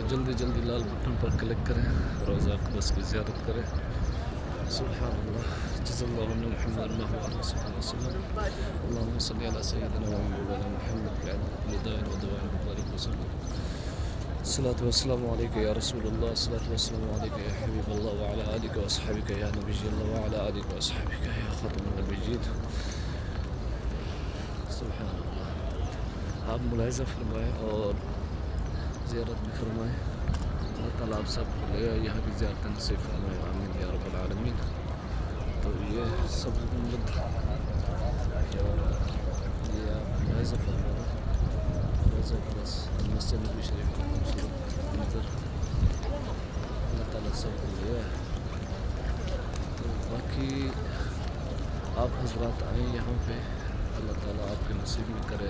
جلدی جلدی لال بٹن پر کلک کریں، روزہ اقدس کی زیارت کریں۔ سبحان اللہ، جزا اللہ عنا محمد ما هو على رسول الله صلی اللہ علیہ وسلم۔ اللهم صل على سيدنا ومولانا محمد بعلم كل داء ودواء وبارك وسلم۔ الصلاة والسلام عليك يا رسول الله، الصلاة والسلام عليك يا حبيب الله، وعلى آلك وأصحابك يا نبي الله، وعلى آلك وأصحابك يا خاتم النبيين۔ سبحان اللہ، آپ ملاحظہ فرمائیں اور زیارت بھی فرمائیں۔ اللہ تعالیٰ آپ سب کو لے یہاں کی زیارت نصیب فرمائے، آمین یا رب العالمین۔ تو یہ سب گنبد اور یہ آپ ملاحظہ فرمائیں، روزہ اقدس مسجد نبی شریف کا خوبصورت منظر اللہ تعالیٰ سب کو لے آئے۔ تو باقی آپ حضرات آئیں یہاں پہ، اللہ تعالیٰ آپ کے نصیب میں کرے۔